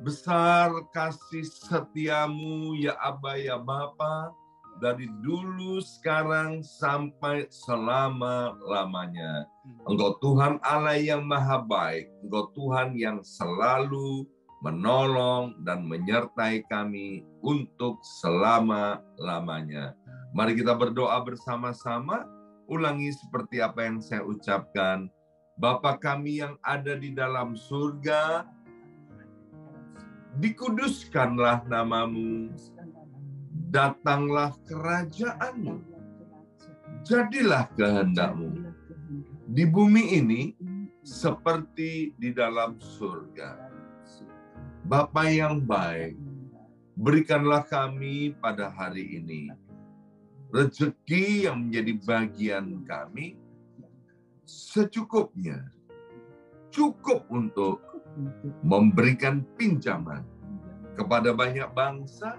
Besar kasih setiamu ya Aba ya Bapa, dari dulu sekarang sampai selama-lamanya. Engkau Tuhan Allah yang maha baik, Engkau Tuhan yang selalu menolong dan menyertai kami untuk selama-lamanya. Mari kita berdoa bersama-sama, ulangi seperti apa yang saya ucapkan. Bapa kami yang ada di dalam surga, dikuduskanlah namamu, datanglah kerajaanmu, jadilah kehendakmu di bumi ini seperti di dalam surga. Bapa yang baik, berikanlah kami pada hari ini rezeki yang menjadi bagian kami secukupnya, cukup untuk memberikan pinjaman kepada banyak bangsa,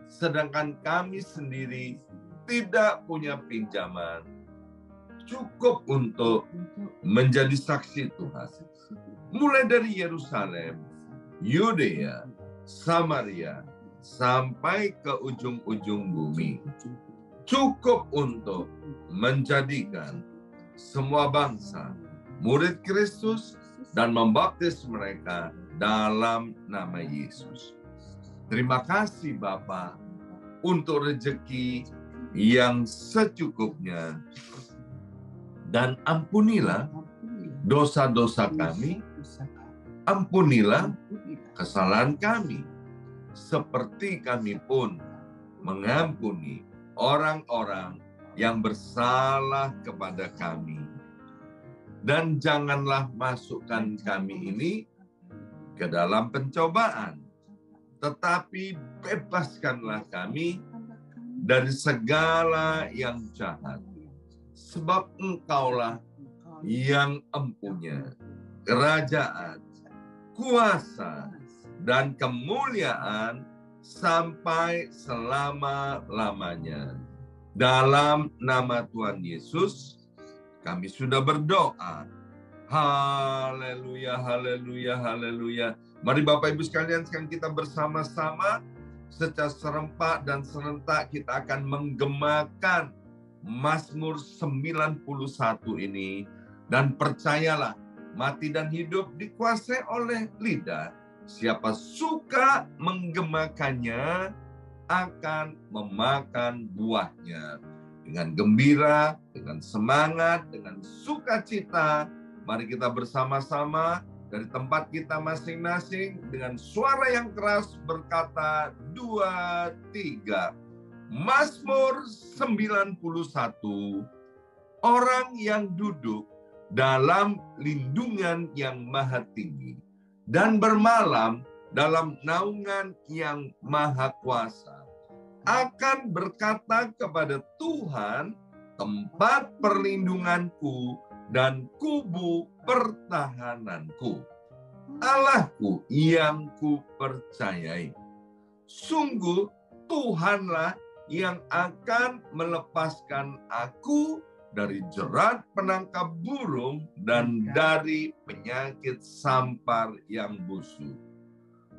sedangkan kami sendiri tidak punya pinjaman cukup untuk menjadi saksi Tuhan. Mulai dari Yerusalem, Yudea, Samaria, sampai ke ujung-ujung bumi. Cukup untuk menjadikan semua bangsa murid Kristus dan membaptis mereka dalam nama Yesus. Terima kasih Bapa untuk rezeki yang secukupnya, dan ampunilah dosa-dosa kami, ampunilah kesalahan kami, seperti kami pun mengampuni orang-orang yang bersalah kepada kami. Dan janganlah masukkan kami ini ke dalam pencobaan, tetapi bebaskanlah kami dari segala yang jahat. Sebab Engkaulah yang empunya kerajaan, kuasa, dan kemuliaan sampai selama-lamanya. Dalam nama Tuhan Yesus, kami sudah berdoa. Haleluya, haleluya, haleluya. Mari Bapak Ibu sekalian, sekarang kita bersama-sama secara serempak dan serentak kita akan menggemakan Mazmur 91 ini. Dan percayalah, mati dan hidup dikuasai oleh lidah. Siapa suka menggemakannya akan memakan buahnya. Dengan gembira, dengan semangat, dengan sukacita, mari kita bersama-sama dari tempat kita masing-masing dengan suara yang keras berkata 2, 3. Mazmur 91, orang yang duduk dalam lindungan yang maha tinggi dan bermalam dalam naungan yang maha kuasa akan berkata kepada Tuhan, tempat perlindunganku dan kubu pertahananku, Allahku yang kupercayai. Sungguh Tuhanlah yang akan melepaskan aku dari jerat penangkap burung dan dari penyakit sampar yang busuk.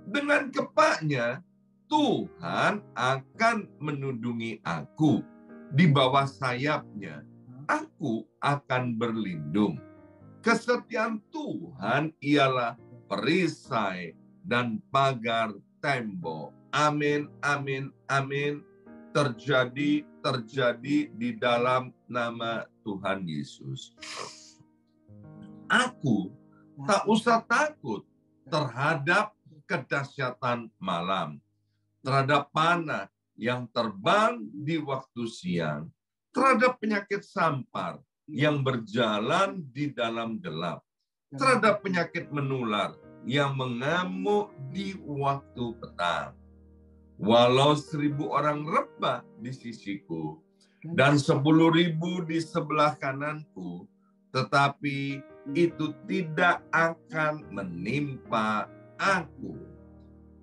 Dengan kepaknya Tuhan akan menundungi aku, di bawah sayapnya aku akan berlindung. Kesetiaan Tuhan ialah perisai dan pagar tembok. Amin, amin, amin. Terjadi di dalam nama Tuhan Yesus. Aku tak usah takut terhadap kedahsyatan malam, terhadap panah yang terbang di waktu siang, terhadap penyakit sampar yang berjalan di dalam gelap, terhadap penyakit menular yang mengamuk di waktu petang. Walau 1.000 orang rebah di sisiku dan 10.000 di sebelah kananku, tetapi itu tidak akan menimpa aku.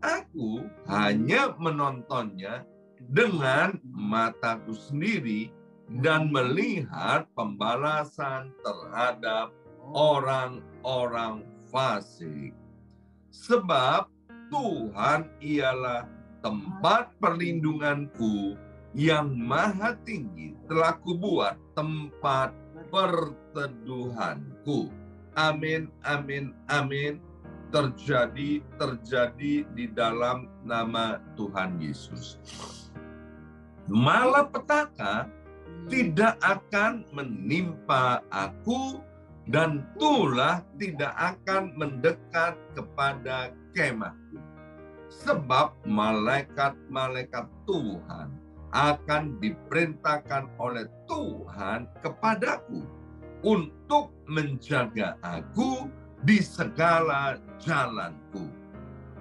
Aku hanya menontonnya dengan mataku sendiri dan melihat pembalasan terhadap orang-orang fasik. Sebab Tuhan ialah tempat perlindunganku yang maha tinggi, telah kubuat tempat perteduhanku. Amin, amin, amin. Terjadi di dalam nama Tuhan Yesus. Malapetaka tidak akan menimpa aku, dan tulah tidak akan mendekat kepada kemahku. Sebab malaikat-malaikat Tuhan akan diperintahkan oleh Tuhan kepadaku untuk menjaga aku di segala jalanku.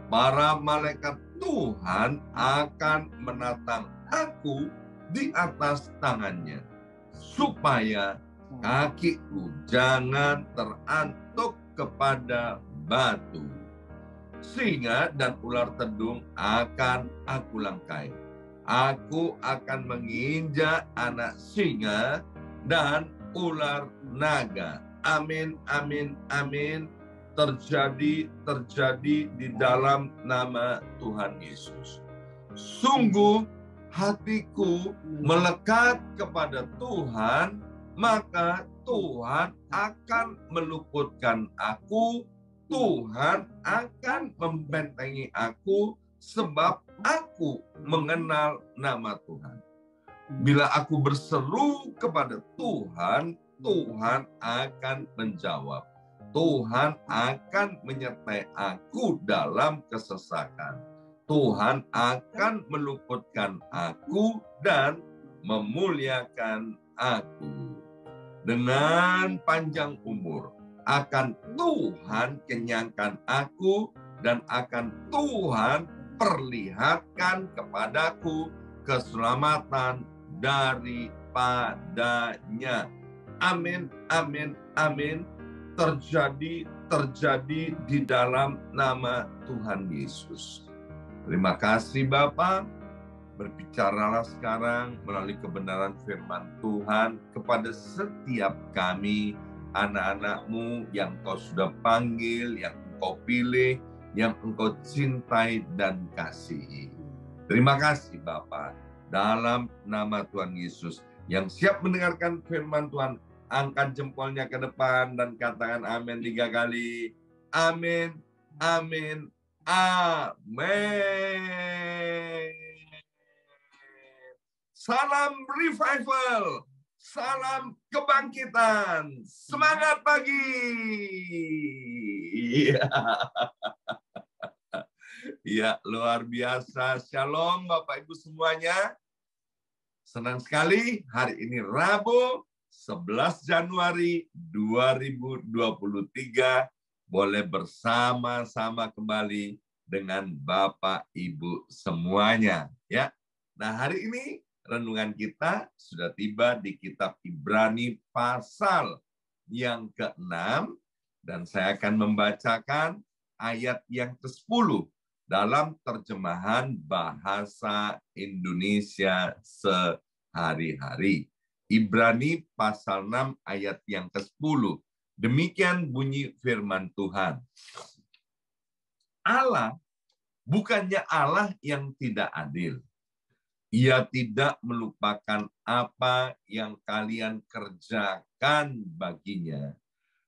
Para malaikat Tuhan akan menatang aku di atas tangannya, supaya kakiku jangan terantuk kepada batu. Singa dan ular tedung akan aku langkai. Aku akan menginjak anak singa dan ular naga. Amin, amin, amin. Terjadi di dalam nama Tuhan Yesus. Sungguh hatiku melekat kepada Tuhan, maka Tuhan akan meluputkan aku. Tuhan akan membentengi aku, sebab aku mengenal nama Tuhan. Bila aku berseru kepada Tuhan, Tuhan akan menjawab. Tuhan akan menyertai aku dalam kesesakan. Tuhan akan meluputkan aku dan memuliakan aku. Dengan panjang umur akan Tuhan kenyangkan aku, dan akan Tuhan perlihatkan kepadaku keselamatan daripadanya. Amin, amin, amin. Terjadi di dalam nama Tuhan Yesus. Terima kasih Bapa. Berbicaralah sekarang melalui kebenaran firman Tuhan kepada setiap kami, anak-anak-Mu yang Engkau sudah panggil, yang Engkau pilih, yang Engkau cintai dan kasihi. Terima kasih Bapa. Dalam nama Tuhan Yesus, yang siap mendengarkan firman Tuhan, angkat jempolnya ke depan dan katakan amin 3 kali. Amin, amin, amin. Salam revival, salam kebangkitan, semangat pagi. Ya, luar biasa. Shalom Bapak Ibu semuanya. Senang sekali hari ini Rabu 11 Januari 2023 boleh bersama-sama kembali dengan Bapak Ibu semuanya, ya. Nah, hari ini renungan kita sudah tiba di kitab Ibrani pasal yang ke-6, dan saya akan membacakan ayat yang ke-10 dalam terjemahan bahasa Indonesia sehari-hari. Ibrani pasal 6 ayat yang ke-10. Demikian bunyi firman Tuhan. Allah bukannya Allah yang tidak adil. Ia tidak melupakan apa yang kalian kerjakan baginya,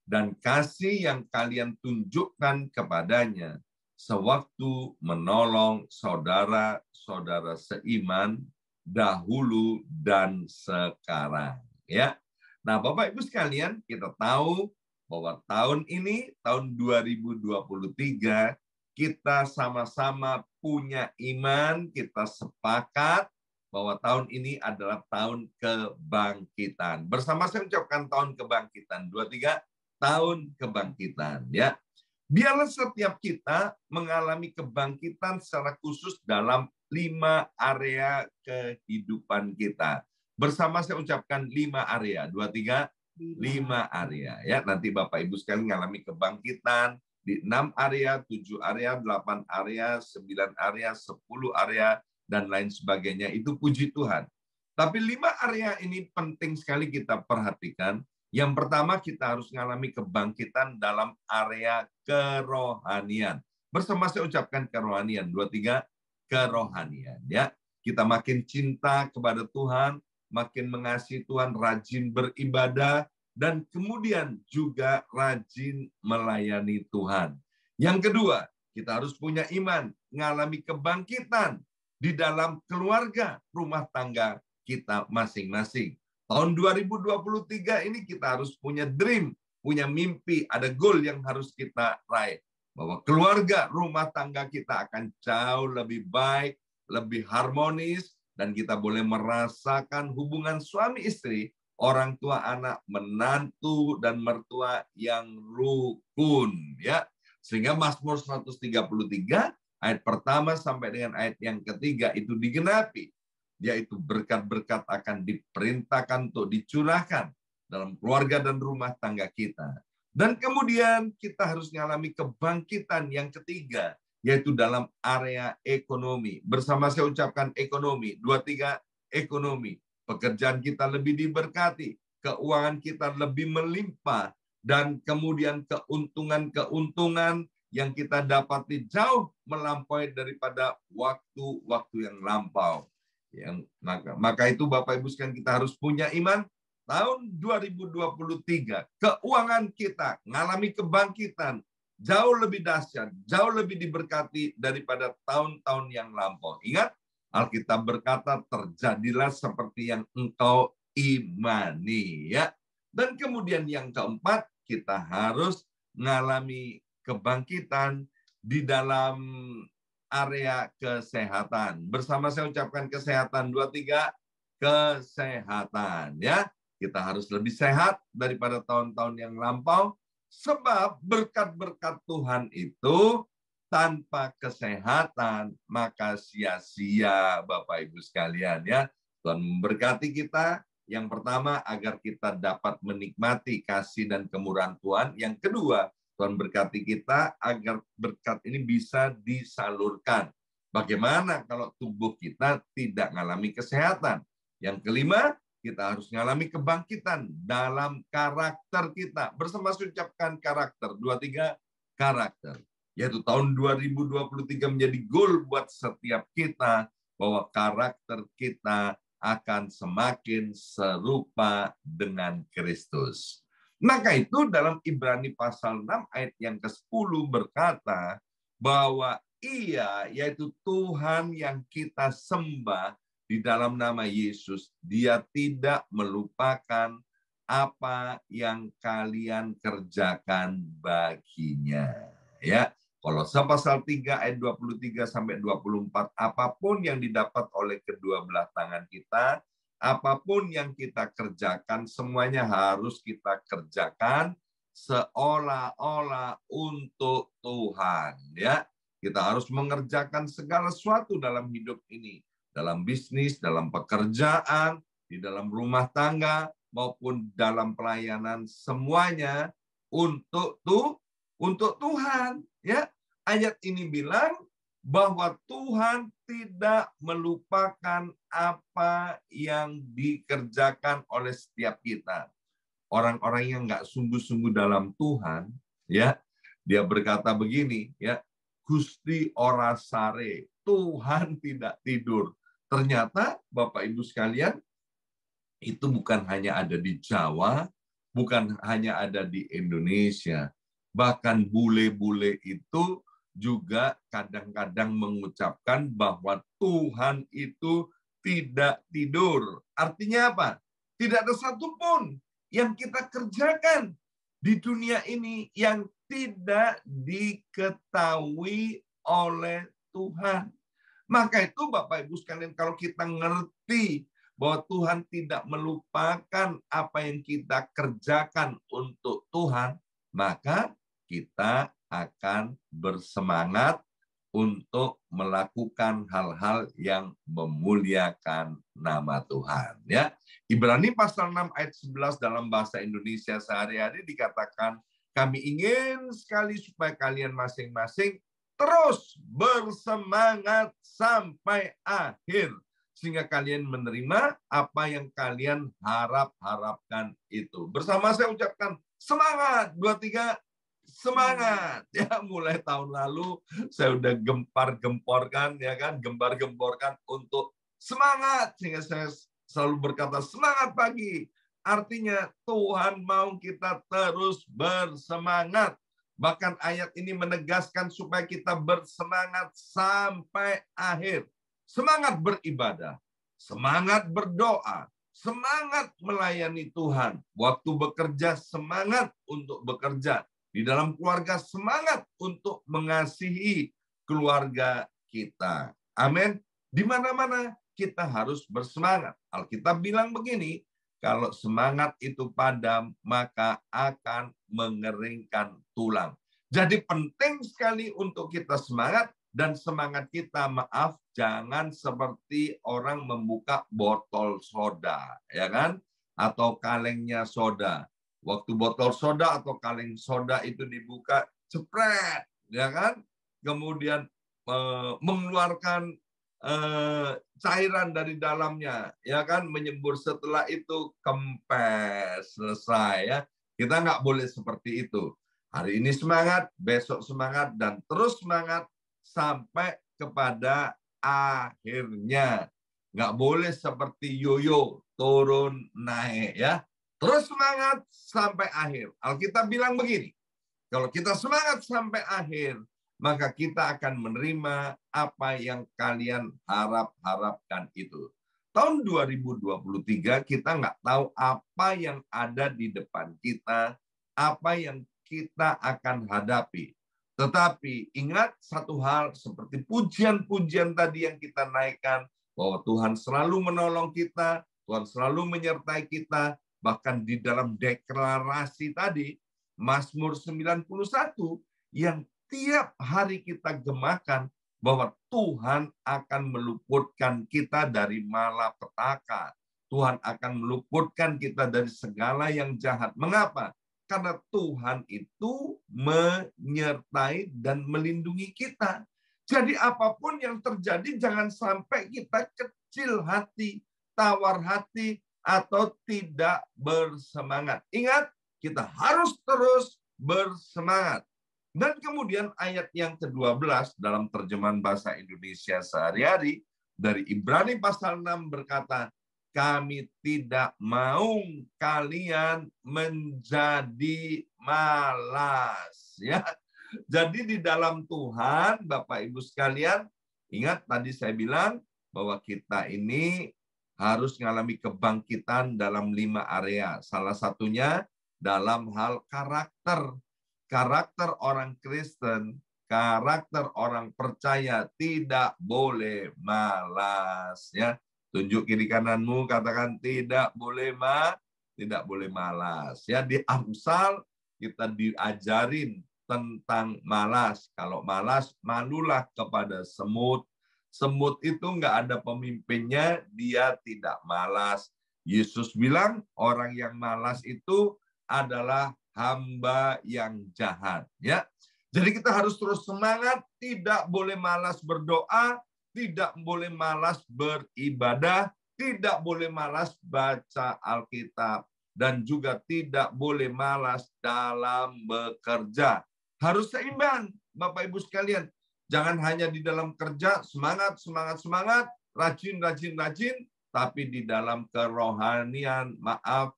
dan kasih yang kalian tunjukkan kepadanya sewaktu menolong saudara-saudara seiman dahulu dan sekarang. Ya, nah Bapak Ibu sekalian, kita tahu bahwa tahun ini, tahun 2023, kita sama-sama punya iman, kita sepakat bahwa tahun ini adalah tahun kebangkitan. Bersama saya ucapkan tahun kebangkitan. 2, 3, tahun kebangkitan. Ya, biarlah setiap kita mengalami kebangkitan secara khusus dalam 5 area kehidupan kita. Bersama saya ucapkan 5 area. 2, 3, 5 area. Ya, nanti Bapak Ibu sekalian mengalami kebangkitan di 6 area, 7 area, 8 area, 9 area, 10 area, dan lain sebagainya. Itu puji Tuhan. Tapi 5 area ini penting sekali kita perhatikan. Yang pertama, kita harus mengalami kebangkitan dalam area kerohanian. Bersama saya ucapkan kerohanian. 2, 3, kerohanian. Ya, kita makin cinta kepada Tuhan, makin mengasihi Tuhan, rajin beribadah, dan kemudian juga rajin melayani Tuhan. Yang kedua, kita harus punya iman, mengalami kebangkitan di dalam keluarga, rumah tangga kita masing-masing. Tahun 2023 ini kita harus punya dream, punya mimpi, ada goal yang harus kita raih. Bahwa keluarga, rumah tangga kita akan jauh lebih baik, lebih harmonis, dan kita boleh merasakan hubungan suami istri, orang tua anak, menantu, dan mertua yang rukun. Ya, sehingga Mazmur 133, ayat pertama sampai dengan ayat yang ketiga itu digenapi. Yaitu berkat-berkat akan diperintahkan untuk dicurahkan dalam keluarga dan rumah tangga kita. Dan kemudian kita harus mengalami kebangkitan yang ketiga, yaitu dalam area ekonomi. Bersama saya ucapkan ekonomi. 2, 3, ekonomi. Pekerjaan kita lebih diberkati, keuangan kita lebih melimpah, dan kemudian keuntungan-keuntungan yang kita dapati jauh melampaui daripada waktu-waktu yang lampau. Maka itu Bapak Ibu sekalian, kita harus punya iman. Tahun 2023, keuangan kita mengalami kebangkitan jauh lebih dahsyat, jauh lebih diberkati daripada tahun-tahun yang lampau. Ingat, Alkitab berkata, terjadilah seperti yang engkau imani. Ya. Dan kemudian yang keempat, kita harus mengalami kebangkitan di dalam area kesehatan. Bersama saya ucapkan kesehatan. 2, 3, kesehatan. Ya. Kita harus lebih sehat daripada tahun-tahun yang lampau, sebab berkat-berkat Tuhan itu tanpa kesehatan maka sia-sia, Bapak Ibu sekalian. Ya, Tuhan memberkati kita. Yang pertama, agar kita dapat menikmati kasih dan kemurahan Tuhan. Yang kedua, Tuhan berkati kita agar berkat ini bisa disalurkan. Bagaimana kalau tubuh kita tidak mengalami kesehatan? Yang kelima, kita harus mengalami kebangkitan dalam karakter kita. Bersama saya ucapkan karakter. 2, 3, karakter. Yaitu tahun 2023 menjadi goal buat setiap kita, bahwa karakter kita akan semakin serupa dengan Kristus. Maka itu dalam Ibrani pasal 6 ayat yang ke-10 berkata bahwa Ia, yaitu Tuhan yang kita sembah, di dalam nama Yesus, Dia tidak melupakan apa yang kalian kerjakan baginya. Ya, Kolose pasal 3 ayat 23 sampai 24, apapun yang didapat oleh kedua belah tangan kita, apapun yang kita kerjakan, semuanya harus kita kerjakan seolah-olah untuk Tuhan. Ya, kita harus mengerjakan segala sesuatu dalam hidup ini. Dalam bisnis, dalam pekerjaan, di dalam rumah tangga, maupun dalam pelayanan, semuanya untuk Tuhan. Ya, ayat ini bilang bahwa Tuhan tidak melupakan apa yang dikerjakan oleh setiap kita. Orang-orang yang nggak sungguh-sungguh dalam Tuhan, ya, dia berkata begini, ya, Gusti ora sare, Tuhan tidak tidur. Ternyata Bapak Ibu sekalian, itu bukan hanya ada di Jawa, bukan hanya ada di Indonesia. Bahkan bule-bule itu juga kadang-kadang mengucapkan bahwa Tuhan itu tidak tidur. Artinya apa? Tidak ada satupun yang kita kerjakan di dunia ini yang tidak diketahui oleh Tuhan. Maka itu Bapak Ibu sekalian, kalau kita ngerti bahwa Tuhan tidak melupakan apa yang kita kerjakan untuk Tuhan, maka kita akan bersemangat untuk melakukan hal-hal yang memuliakan nama Tuhan. Ya, Ibrani pasal 6 ayat 11 dalam bahasa Indonesia sehari-hari dikatakan, kami ingin sekali supaya kalian masing-masing terus bersemangat sampai akhir, sehingga kalian menerima apa yang kalian harapkan itu. Bersama saya ucapkan semangat. 2, 3, bersemangat. Ya, mulai tahun lalu saya udah gembar-gemborkan, ya kan, gembar-gemborkan untuk semangat, sehingga saya selalu berkata semangat pagi. Artinya Tuhan mau kita terus bersemangat. Bahkan ayat ini menegaskan supaya kita bersemangat sampai akhir. Semangat beribadah, semangat berdoa, semangat melayani Tuhan. Waktu bekerja, semangat untuk bekerja. Di dalam keluarga, semangat untuk mengasihi keluarga kita. Amin. Di mana-mana kita harus bersemangat. Alkitab bilang begini, kalau semangat itu padam, maka akan mengeringkan tulang. Jadi penting sekali untuk kita semangat, dan semangat kita, maaf, jangan seperti orang membuka botol soda, ya kan? Atau kalengnya soda. Waktu botol soda atau kaleng soda itu dibuka, cepret, ya kan? Kemudian mengeluarkan cairan dari dalamnya, ya kan? Menyembur, setelah itu kempes, selesai, ya. Kita nggak boleh seperti itu. Hari ini semangat, besok semangat, dan terus semangat sampai kepada akhirnya. Nggak boleh seperti yoyo, turun naik, ya. Terus semangat sampai akhir. Alkitab bilang begini, kalau kita semangat sampai akhir, maka kita akan menerima apa yang kalian harap-harapkan itu. Tahun 2023 kita nggak tahu apa yang ada di depan kita, apa yang kita akan hadapi. Tetapi ingat satu hal, seperti pujian-pujian tadi yang kita naikkan, bahwa Tuhan selalu menolong kita, Tuhan selalu menyertai kita. Bahkan di dalam deklarasi tadi, Mazmur 91, yang tiap hari kita gemakan, bahwa Tuhan akan meluputkan kita dari malapetaka. Tuhan akan meluputkan kita dari segala yang jahat. Mengapa? Karena Tuhan itu menyertai dan melindungi kita. Jadi apapun yang terjadi, jangan sampai kita kecil hati, tawar hati, atau tidak bersemangat. Ingat, kita harus terus bersemangat. Dan kemudian ayat yang ke-12 dalam terjemahan bahasa Indonesia sehari-hari, dari Ibrani pasal 6 berkata, kami tidak mau kalian menjadi malas. Ya. Jadi di dalam Tuhan, Bapak Ibu sekalian, ingat tadi saya bilang bahwa kita ini harus mengalami kebangkitan dalam 5 area. Salah satunya dalam hal karakter. Karakter orang Kristen, karakter orang percaya tidak boleh malas. Ya. Tunjuk kiri kananmu, katakan tidak boleh malas. Ya, di Amsal kita diajarin tentang malas. Kalau malas, malulah kepada semut. Semut itu nggak ada pemimpinnya, dia tidak malas. Yesus bilang orang yang malas itu adalah hamba yang jahat. Ya, jadi kita harus terus semangat, tidak boleh malas berdoa, tidak boleh malas beribadah, tidak boleh malas baca Alkitab, dan juga tidak boleh malas dalam bekerja. Harus seimbang, Bapak Ibu sekalian. Jangan hanya di dalam kerja, semangat, rajin, tapi di dalam kerohanian, maaf,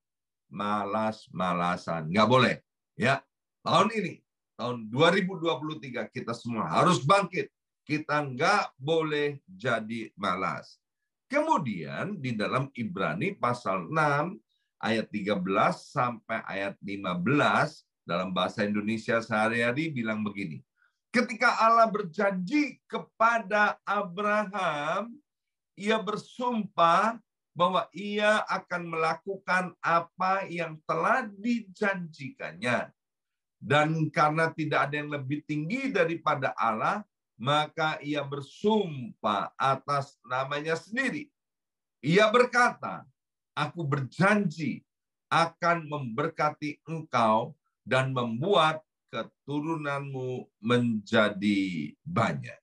malas-malasan. Nggak boleh. Ya, tahun ini, tahun 2023, kita semua harus bangkit. Kita nggak boleh jadi malas. Kemudian di dalam Ibrani pasal 6, ayat 13 sampai ayat 15, dalam bahasa Indonesia sehari-hari bilang begini. Ketika Allah berjanji kepada Abraham, ia bersumpah bahwa ia akan melakukan apa yang telah dijanjikannya. Dan karena tidak ada yang lebih tinggi daripada Allah, maka ia bersumpah atas namanya sendiri. Ia berkata, aku berjanji akan memberkati engkau dan membuat keturunanmu menjadi banyak.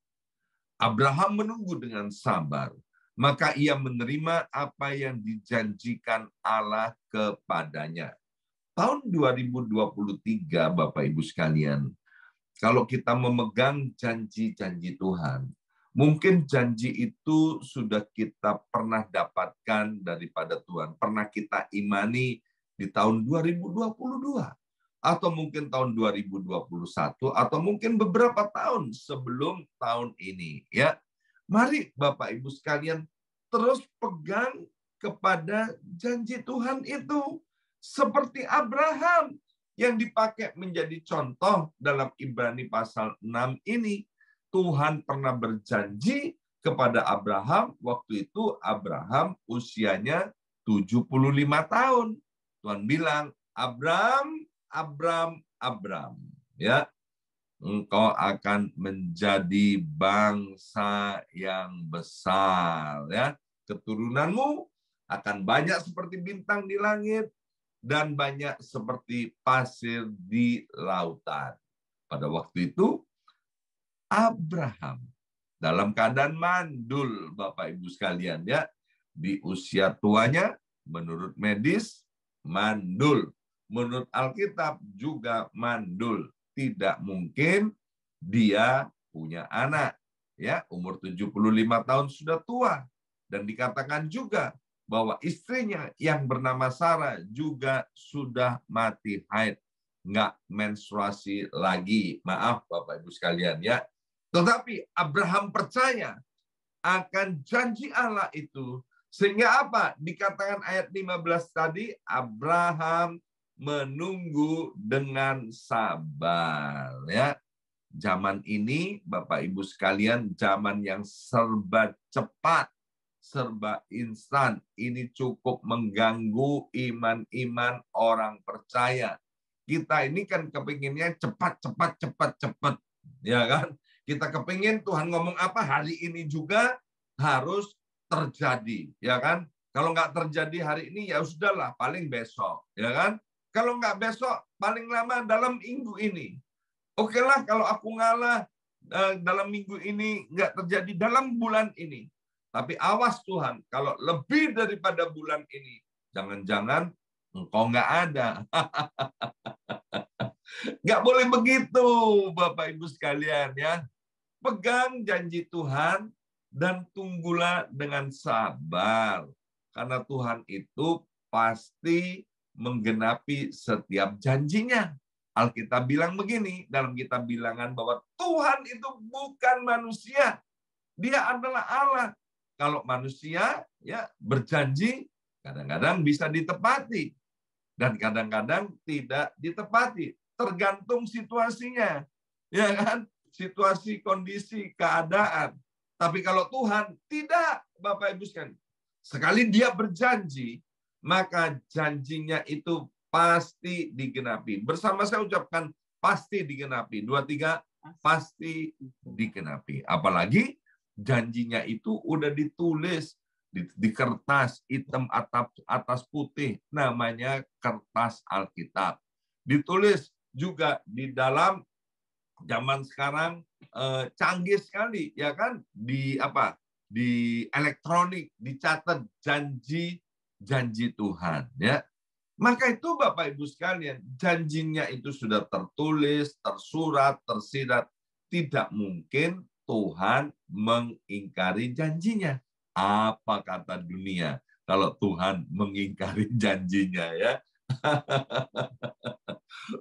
Abraham menunggu dengan sabar, maka ia menerima apa yang dijanjikan Allah kepadanya. tahun 2023, Bapak Ibu sekalian, kalau kita memegang janji-janji Tuhan, mungkin janji itu sudah kita pernah dapatkan daripada Tuhan, pernah kita imani di tahun 2022, atau mungkin tahun 2021, atau mungkin beberapa tahun sebelum tahun ini. Ya, mari Bapak Ibu sekalian terus pegang kepada janji Tuhan itu. Seperti Abraham yang dipakai menjadi contoh dalam Ibrani pasal 6 ini. Tuhan pernah berjanji kepada Abraham, waktu itu Abraham usianya 75 tahun. Tuhan bilang, Abram, ya, engkau akan menjadi bangsa yang besar, ya. Keturunanmu akan banyak seperti bintang di langit dan banyak seperti pasir di lautan. Pada waktu itu Abraham dalam keadaan mandul, Bapak Ibu sekalian, ya, di usia tuanya menurut medis mandul, menurut Alkitab juga mandul. Tidak mungkin dia punya anak, ya, umur 75 tahun sudah tua, dan dikatakan juga bahwa istrinya yang bernama Sarah juga sudah mati haid, nggak menstruasi lagi. Maaf Bapak Ibu sekalian, ya. Tetapi Abraham percaya akan janji Allah itu, sehingga apa? Dikatakan ayat 15 tadi, Abraham menunggu dengan sabar, ya. Zaman ini Bapak Ibu sekalian, zaman yang serba cepat, serba instan. Ini cukup mengganggu iman-iman orang percaya. Kita ini kan kepinginnya cepat, ya kan? Kita kepingin Tuhan ngomong apa hari ini juga harus terjadi, ya kan? Kalau nggak terjadi hari ini, ya sudahlah, paling besok, ya kan? Kalau nggak besok, paling lama dalam minggu ini. Oke lah, kalau aku ngalah dalam minggu ini nggak terjadi dalam bulan ini. Tapi awas Tuhan, kalau lebih daripada bulan ini, jangan-jangan engkau nggak ada. Nggak boleh begitu, Bapak Ibu sekalian, ya. Pegang janji Tuhan dan tunggulah dengan sabar. Karena Tuhan itu pasti menggenapi setiap janjinya. Alkitab bilang begini, dalam kitab Bilangan, bahwa Tuhan itu bukan manusia. Dia adalah Allah. Kalau manusia ya berjanji, kadang-kadang bisa ditepati dan kadang-kadang tidak ditepati, tergantung situasinya, ya kan? Situasi, kondisi, keadaan. Tapi kalau Tuhan tidak, Bapak Ibu sekalian, sekali Dia berjanji, maka janjinya itu pasti digenapi. Bersama saya ucapkan pasti digenapi. 2, 3, pasti digenapi. Apalagi janjinya itu udah ditulis di kertas hitam atas putih, namanya kertas Alkitab. Ditulis juga di dalam zaman sekarang canggih sekali, ya kan? Di elektronik dicatat janji Tuhan, ya. Maka itu Bapak Ibu sekalian, janjinya itu sudah tertulis, tersurat, tersirat. Tidak mungkin Tuhan mengingkari janjinya. Apa kata dunia kalau Tuhan mengingkari janjinya, ya?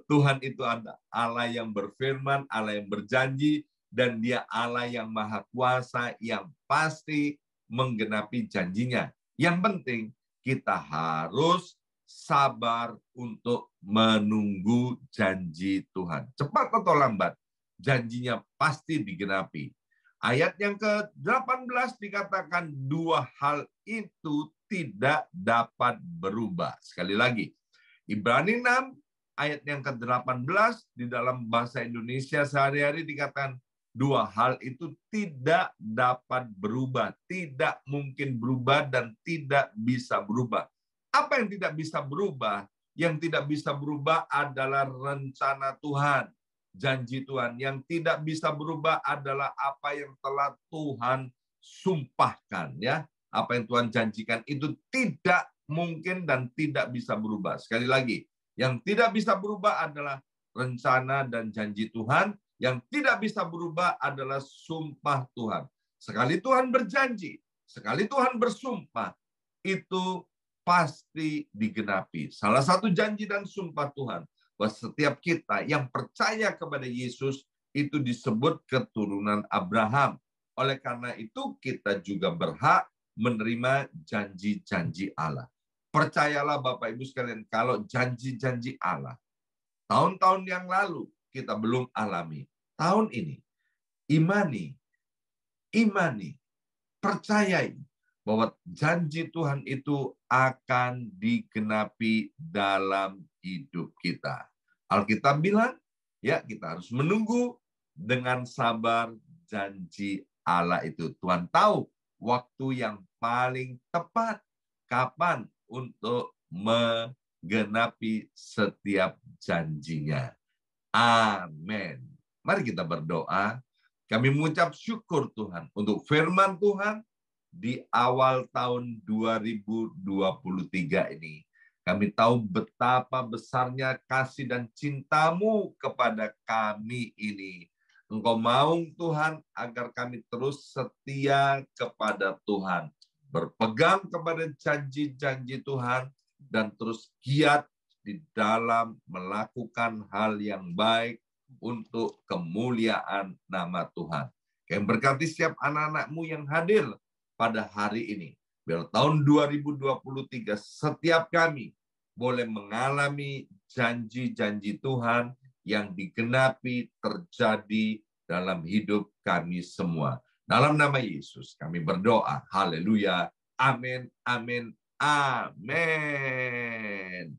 Tuhan itu ada Allah yang berfirman, Allah yang berjanji, dan Dia Allah yang maha kuasa, yang pasti menggenapi janjinya. Yang penting kita harus sabar untuk menunggu janji Tuhan. Cepat atau lambat, janjinya pasti digenapi. Ayat yang ke-18 dikatakan 2 hal itu tidak dapat berubah. Sekali lagi, Ibrani 6 ayat yang ke-18 di dalam bahasa Indonesia sehari-hari dikatakan 2 hal itu tidak dapat berubah, tidak mungkin berubah dan tidak bisa berubah. Apa yang tidak bisa berubah? Yang tidak bisa berubah adalah rencana Tuhan, janji Tuhan. Yang tidak bisa berubah adalah apa yang telah Tuhan sumpahkan, ya. Apa yang Tuhan janjikan itu tidak mungkin dan tidak bisa berubah. Sekali lagi, Yang tidak bisa berubah adalah rencana dan janji Tuhan. Yang tidak bisa berubah adalah sumpah Tuhan. Sekali Tuhan berjanji, sekali Tuhan bersumpah, itu pasti digenapi. Salah satu janji dan sumpah Tuhan, bahwa setiap kita yang percaya kepada Yesus, itu disebut keturunan Abraham. Oleh karena itu, kita juga berhak menerima janji-janji Allah. Percayalah Bapak Ibu sekalian, kalau janji-janji Allah, tahun-tahun yang lalu kita belum alami. Tahun ini, imani, percayai bahwa janji Tuhan itu akan digenapi dalam hidup kita. Alkitab bilang, ya kita harus menunggu dengan sabar janji Allah itu. Tuhan tahu waktu yang paling tepat kapan untuk menggenapi setiap janjinya. Amin. Mari kita berdoa. Kami mengucap syukur Tuhan untuk firman Tuhan di awal tahun 2023 ini. Kami tahu betapa besarnya kasih dan cinta-Mu kepada kami ini. Engkau mau Tuhan agar kami terus setia kepada Tuhan. Berpegang kepada janji-janji Tuhan dan terus giat di dalam melakukan hal yang baik untuk kemuliaan nama Tuhan. Kami berkati setiap anak-anak-Mu yang hadir pada hari ini. Biar tahun 2023 setiap kami boleh mengalami janji-janji Tuhan yang digenapi terjadi dalam hidup kami semua. Dalam nama Yesus kami berdoa. Haleluya. Amin, amin, amin.